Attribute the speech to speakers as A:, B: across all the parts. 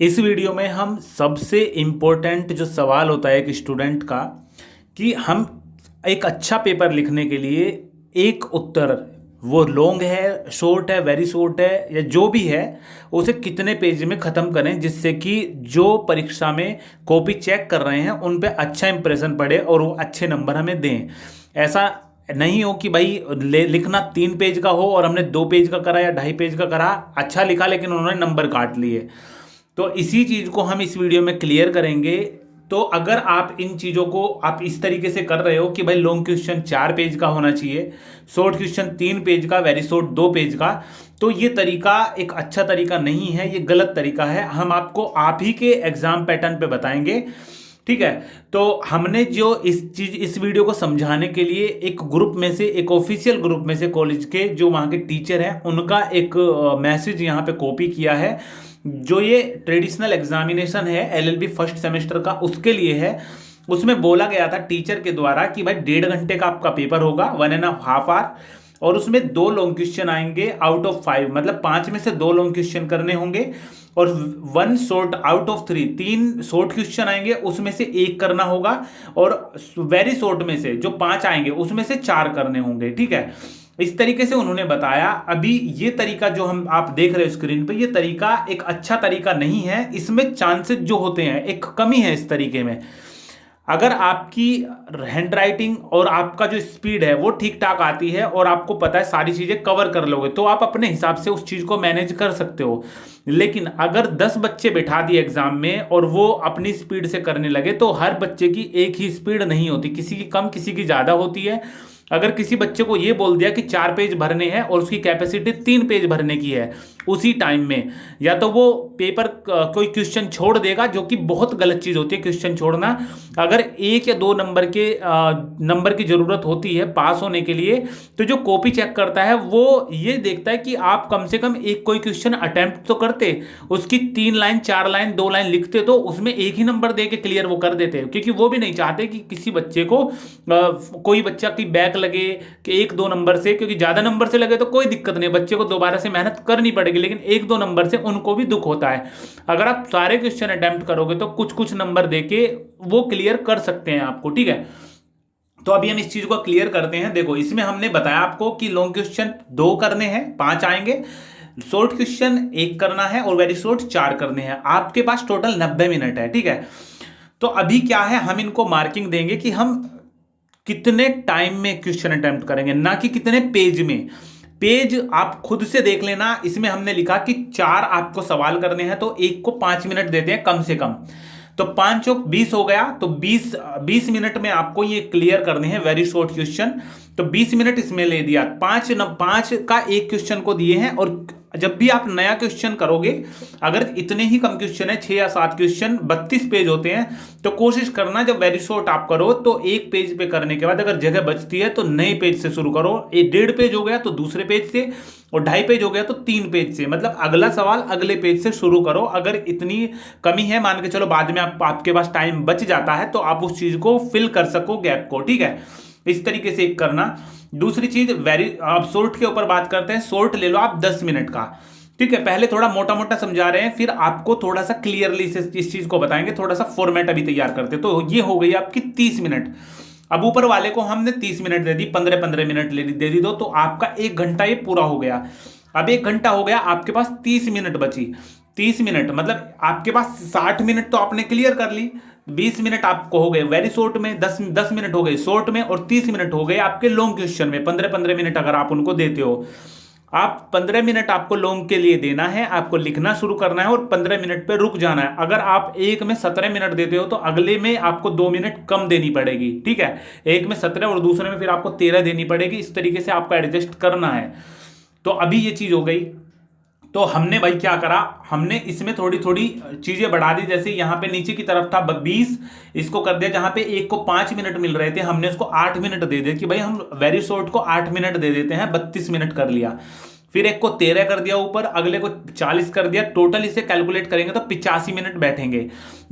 A: इस वीडियो में हम सबसे इम्पोर्टेंट जो सवाल होता है एक स्टूडेंट का कि हम एक अच्छा पेपर लिखने के लिए एक उत्तर, वो लॉन्ग है, शॉर्ट है, वेरी शॉर्ट है या जो भी है, उसे कितने पेज में ख़त्म करें जिससे कि जो परीक्षा में कॉपी चेक कर रहे हैं उन पे अच्छा इंप्रेशन पड़े और वो अच्छे नंबर हमें दें। ऐसा नहीं हो कि भाई लिखना 3 पेज का हो और हमने 2 पेज का करा या 2.5 पेज का करा, अच्छा लिखा लेकिन उन्होंने नंबर काट लिए। तो इसी चीज़ को हम इस वीडियो में क्लियर करेंगे। तो अगर आप इन चीज़ों को आप इस तरीके से कर रहे हो कि भाई लॉन्ग क्वेश्चन 4 पेज का होना चाहिए, शॉर्ट क्वेश्चन 3 पेज का, वेरी शॉर्ट 2 पेज का, तो ये तरीका एक अच्छा तरीका नहीं है, ये गलत तरीका है। हम आपको आप ही के एग्जाम पैटर्न पे बताएंगे, ठीक है। तो हमने जो इस वीडियो को समझाने के लिए एक ग्रुप में से, एक ऑफिशियल ग्रुप में से कॉलेज के जो वहाँ के टीचर हैं उनका एक मैसेज यहाँ पे कॉपी किया है। जो ये ट्रेडिशनल एग्जामिनेशन है एलएलबी फर्स्ट सेमेस्टर का, उसके लिए है। उसमें बोला गया था टीचर के द्वारा कि भाई 1.5 घंटे का आपका पेपर होगा, 1.5 आवर, और उसमें 2 लॉन्ग क्वेश्चन आएंगे आउट ऑफ 5, मतलब 5 में से 2 लॉन्ग क्वेश्चन करने होंगे और 1 short out of 3, 3 short question आएंगे, उसमें से 1 करना होगा और वेरी शॉर्ट में से जो 5 आएंगे उसमें से 4 करने होंगे, ठीक है। इस तरीके से उन्होंने बताया। अभी ये तरीका जो हम आप देख रहे हो स्क्रीन पे, ये तरीका एक अच्छा तरीका नहीं है। इसमें चांसेस जो होते हैं, एक कमी है इस तरीके में। अगर आपकी हैंड राइटिंग और आपका जो स्पीड है वो ठीक ठाक आती है और आपको पता है सारी चीज़ें कवर कर लोगे, तो आप अपने हिसाब से उस चीज़ को मैनेज कर सकते हो। लेकिन अगर 10 बच्चे बैठा दिए एग्जाम में और वो अपनी स्पीड से करने लगे, तो हर बच्चे की एक ही स्पीड नहीं होती, किसी की कम किसी की ज़्यादा होती है। अगर किसी बच्चे को ये बोल दिया कि 4 पेज भरने हैं और उसकी कैपेसिटी 3 पेज भरने की है उसी टाइम में, या तो वो पेपर कोई क्वेश्चन छोड़ देगा, जो कि बहुत गलत चीज़ होती है क्वेश्चन छोड़ना। अगर 1 या 2 नंबर की ज़रूरत होती है पास होने के लिए, तो जो कॉपी चेक करता है वो ये देखता है कि आप कम से कम एक कोई क्वेश्चन अटेम्प्ट तो करते, उसकी 3 लाइन 4 लाइन 2 लाइन लिखते, तो उसमें एक ही नंबर दे के क्लियर वो कर देते, क्योंकि वो भी नहीं चाहते कि किसी बच्चे को कोई बच्चा की बैक लगे कि 1-2 नंबर से, क्योंकि ज़्यादा नंबर से लगे तो कोई दिक्कत नहीं, बच्चे को दोबारा से मेहनत करनी पड़ेगी, लेकिन 1-2 नंबर से उनको भी दुख होता है। अगर आप सारे क्वेश्चन अटेम्प्ट करोगे तो कुछ कुछ नंबर देके वो क्लियर कर सकते हैं आपको, ठीक है। तो अभी हम इस चीज को क्लियर करते हैं। देखो, इसमें हमने बताया आपको कि लॉन्ग क्वेश्चन 2 करने हैं, 5 आएंगे, शॉर्ट क्वेश्चन 1 करना है और वेरी शॉर्ट 4 करने हैं। आपके पास टोटल 90 मिनट है, ठीक है। तो अभी क्या है, हम इनको मार्किंग देंगे कि हम कितने टाइम में क्वेश्चन अटेम्प्ट करेंगे, ना कि कितने पेज में। पेज आप खुद से देख लेना। इसमें हमने लिखा कि 4 आपको सवाल करने हैं, तो एक को 5 मिनट देते हैं कम से कम, तो 5 चौक 20 हो गया, तो 20 मिनट में आपको ये क्लियर करने हैं वेरी शॉर्ट क्वेश्चन। तो 20 मिनट इसमें ले दिया, 5 का एक क्वेश्चन को दिए हैं। और जब भी आप नया क्वेश्चन करोगे, अगर इतने ही कम क्वेश्चन है, 6 या 7 क्वेश्चन, 32 पेज होते हैं, तो कोशिश करना जब वेरी शॉर्ट आप करो तो 1 पेज पे करने के बाद अगर जगह बचती है तो नए पेज से शुरू करो। 1.5 पेज हो गया तो दूसरे पेज से, और 2.5 पेज हो गया तो 3 पेज से, मतलब अगला सवाल अगले पेज से शुरू करो। अगर इतनी कमी है, मान के चलो बाद में आपके पास टाइम बच जाता है, तो आप उस चीज को फिल कर सको, गैप को, ठीक है। इस तरीके से एक करना। दूसरी चीज, वेरी आप शॉर्ट के ऊपर बात करते हैं। शॉर्ट ले लो आप 10 मिनट का, ठीक है। पहले थोड़ा मोटा मोटा समझा रहे हैं, फिर आपको थोड़ा सा क्लियरली इस चीज को बताएंगे। थोड़ा सा फॉर्मेट अभी तैयार करते, तो ये हो गई आपकी 30 मिनट। अब ऊपर वाले को हमने 30 मिनट दे दी, 15-15 मिनट दे दी, तो आपका 1 घंटा ये पूरा हो गया। अब 1 घंटा हो गया, आपके पास 30 मिनट बची। 30 मिनट मतलब आपके पास 60 मिनट तो आपने क्लियर कर ली। 20 मिनट आपको हो गए वेरी शॉर्ट में, 10 मिनट हो गए शॉर्ट में, और 30 मिनट हो गए आपके लॉन्ग क्वेश्चन में। 15-15 मिनट अगर आप उनको देते हो, आप 15 मिनट आपको लॉन्ग के लिए देना है, आपको लिखना शुरू करना है और 15 मिनट पे रुक जाना है। अगर आप एक में 17 मिनट देते हो तो अगले में आपको 2 मिनट कम देनी पड़ेगी, ठीक है। एक में 17 और दूसरे में फिर आपको 13 देनी पड़ेगी। इस तरीके से आपको एडजस्ट करना है। तो अभी ये चीज हो गई। तो हमने भाई क्या करा, हमने इसमें थोड़ी थोड़ी चीजें बढ़ा दी। जैसे यहाँ पे नीचे की तरफ था 20, इसको कर दिया, जहां पे एक को 5 मिनट मिल रहे थे हमने उसको 8 मिनट दे दिया कि भाई हम वेरी शॉर्ट को 8 मिनट दे देते हैं, 32 मिनट कर लिया। फिर एक को 13 कर दिया ऊपर, अगले को 40 कर दिया। टोटल इसे कैलकुलेट करेंगे तो 85 मिनट बैठेंगे।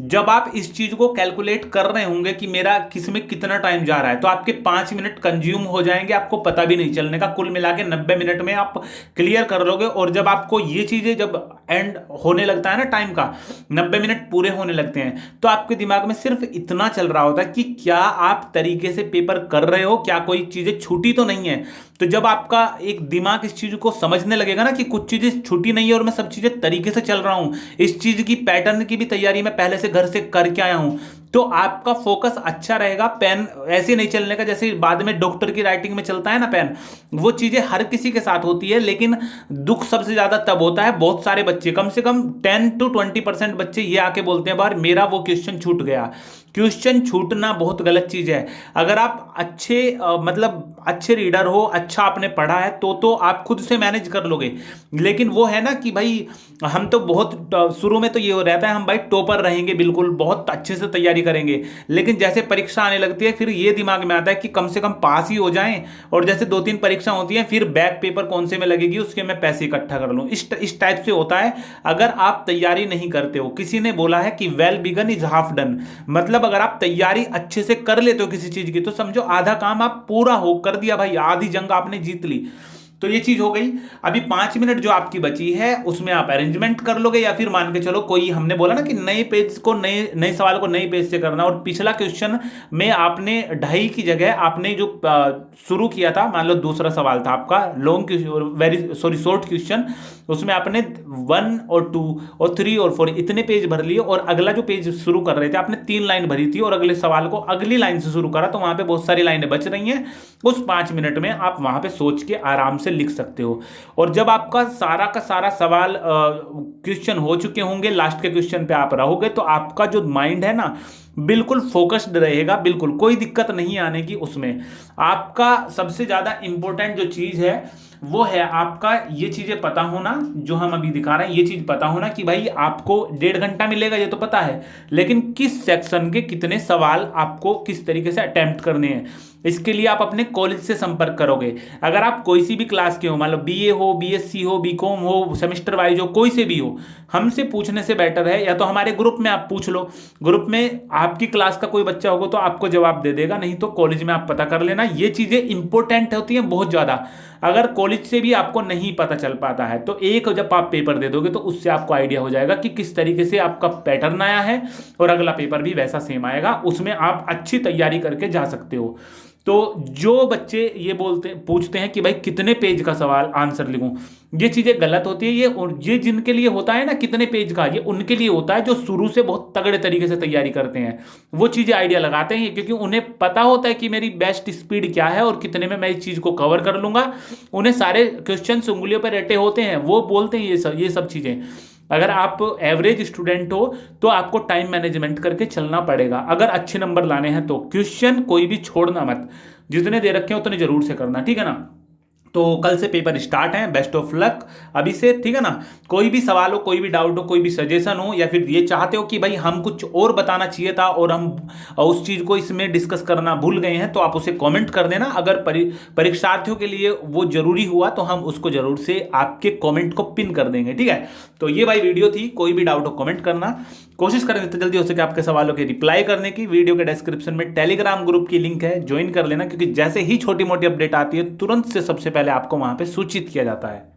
A: जब आप इस चीज को कैलकुलेट कर रहे होंगे कि मेरा किस में कितना टाइम जा रहा है, तो आपके 5 मिनट कंज्यूम हो जाएंगे, आपको पता भी नहीं चलने का। कुल मिला के 90 मिनट में आप क्लियर कर लोगे। और जब आपको ये चीजें जब एंड होने लगता है ना टाइम का, 90 मिनट पूरे होने लगते हैं, तो आपके दिमाग में सिर्फ इतना चल रहा होता है कि क्या आप तरीके से पेपर कर रहे हो, क्या कोई चीजें छूटी तो नहीं है। तो जब आपका एक दिमाग इस चीज को समझने लगेगा ना कि कुछ चीजें छूटी नहीं है और मैं सब चीजें तरीके से चल रहा हूं, इस चीज की पैटर्न की भी तैयारी मैं पहले से घर से करके आया हूं, तो आपका फोकस अच्छा रहेगा। पेन ऐसे नहीं चलने का जैसे बाद में डॉक्टर की राइटिंग में चलता है ना पेन, वो चीजें हर किसी के साथ होती है, लेकिन दुख सबसे ज्यादा तब होता है, बहुत सारे बच्चे, कम से कम 10 to 20% बच्चे ये आके बोलते हैं बार मेरा वो क्वेश्चन छूट गया। क्वेश्चन छूटना बहुत गलत चीज है। अगर आप अच्छे मतलब अच्छे रीडर हो, अच्छा आपने पढ़ा है तो आप खुद से मैनेज कर लोगे। लेकिन वो है ना कि भाई हम तो बहुत शुरू में तो ये हो रहता है हम भाई टॉपर रहेंगे, बिल्कुल बहुत अच्छे से तैयारी करेंगे, लेकिन जैसे परीक्षा आने लगती है फिर ये दिमाग में आता है कि कम से कम पास ही हो जाएं, और जैसे 2-3 परीक्षा होती हैं फिर बैक पेपर कौन से में लगेगी उसके मैं पैसे इकट्ठा कर लूं, इस टाइप से होता है। अगर आप तैयारी नहीं करते हो, किसी ने बोला है कि well begun is half done, मतलब अगर आप तैयारी अच्छे से कर लेते हो किसी चीज की तो समझो आधा काम आप पूरा हो कर दिया भाई, आधी जंग आपने जीत ली। तो ये चीज हो गई। अभी 5 मिनट जो आपकी बची है उसमें आप अरेंजमेंट कर लोगे, या फिर मान के चलो कोई, हमने बोला ना कि नए पेज को नए नए सवाल को नए पेज से करना, और पिछला क्वेश्चन में आपने 2.5 की जगह आपने जो शुरू किया था, मान लो दूसरा सवाल था आपका लॉन्ग शॉर्ट क्वेश्चन, उसमें आपने 1 और 2 और 3 और 4 इतने पेज भर लिए, और अगला जो पेज शुरू कर रहे थे आपने 3 लाइन भरी थी और अगले सवाल को अगली लाइन से शुरू करा, तो वहां पे बहुत सारी लाइनें बच रही हैं। उस 5 मिनट में आप वहां पे सोच के आराम से लिख सकते हो। और जब आपका सारा का सारा सवाल क्वेश्चन हो चुके होंगे, लास्ट के क्वेश्चन पे आप रहोगे, तो आपका जो माइंड है ना बिल्कुल फोकस्ड रहेगा, बिल्कुल कोई दिक्कत नहीं आने की उसमें। आपका सबसे ज्यादा इंपॉर्टेंट जो चीज है वो है आपका ये चीजें पता होना, जो हम अभी दिखा रहे हैं ये चीज पता होना कि भाई आपको 1.5 घंटा मिलेगा ये तो पता है, लेकिन किस सेक्शन के कितने सवाल आपको किस तरीके से अटेम्प्ट करने हैं, इसके लिए आप अपने कॉलेज से संपर्क करोगे। अगर आप कोई सी भी क्लास के हो, मान लो बीए हो, बीएससी हो, बीकॉम हो, सेमेस्टर वाइज हो, कोई से भी हो, हमसे पूछने से बेटर है या तो हमारे ग्रुप में आप पूछ लो, ग्रुप में आपकी क्लास का कोई बच्चा होगा तो आपको जवाब दे देगा, नहीं तो कॉलेज में आप पता कर लेना। ये चीजें इंपॉर्टेंट होती हैं बहुत ज्यादा। अगर कॉलेज से भी आपको नहीं पता चल पाता है तो एक जब आप पेपर दे दोगे तो उससे आपको आइडिया हो जाएगा कि किस तरीके से आपका पैटर्न आया है, और अगला पेपर भी वैसा सेम आएगा, उसमें आप अच्छी तैयारी करके जा सकते हो। तो जो बच्चे ये पूछते हैं कि भाई कितने पेज का सवाल आंसर लिखूं, ये चीजें गलत होती है। ये जिनके लिए होता है ना कितने पेज का, ये उनके लिए होता है जो शुरू से बहुत तगड़े तरीके से तैयारी करते हैं, वो चीजें आइडिया लगाते हैं, क्योंकि उन्हें पता होता है कि मेरी बेस्ट स्पीड क्या है और कितने में मैं इस चीज को कवर कर लूंगा। उन्हें सारे क्वेश्चन उंगलियों पर रटे होते हैं, वो बोलते हैं ये सब चीजें। अगर आप एवरेज स्टूडेंट हो तो आपको टाइम मैनेजमेंट करके चलना पड़ेगा। अगर अच्छे नंबर लाने हैं तो क्वेश्चन कोई भी छोड़ना मत, जितने दे रखे हैं उतने जरूर से करना, ठीक है ना। तो कल से पेपर स्टार्ट है, बेस्ट ऑफ लक अभी से, ठीक है ना। कोई भी सवाल हो, कोई भी डाउट हो, कोई भी सजेशन हो, या फिर ये चाहते हो कि भाई हम कुछ और बताना चाहिए था और हम उस चीज को इसमें डिस्कस करना भूल गए हैं, तो आप उसे कमेंट कर देना। अगर परीक्षार्थियों के लिए वो जरूरी हुआ तो हम उसको जरूर से आपके कमेंट को पिन कर देंगे, ठीक है। तो ये भाई वीडियो थी, कोई भी डाउट हो कमेंट करना, कोशिश करें जितनी जल्दी हो सके आपके सवालों के रिप्लाई करने की। वीडियो के डिस्क्रिप्शन में टेलीग्राम ग्रुप की लिंक है, ज्वाइन कर लेना, क्योंकि जैसे ही छोटी मोटी अपडेट आती है तुरंत से सबसे पहले आपको वहां पे सूचित किया जाता है।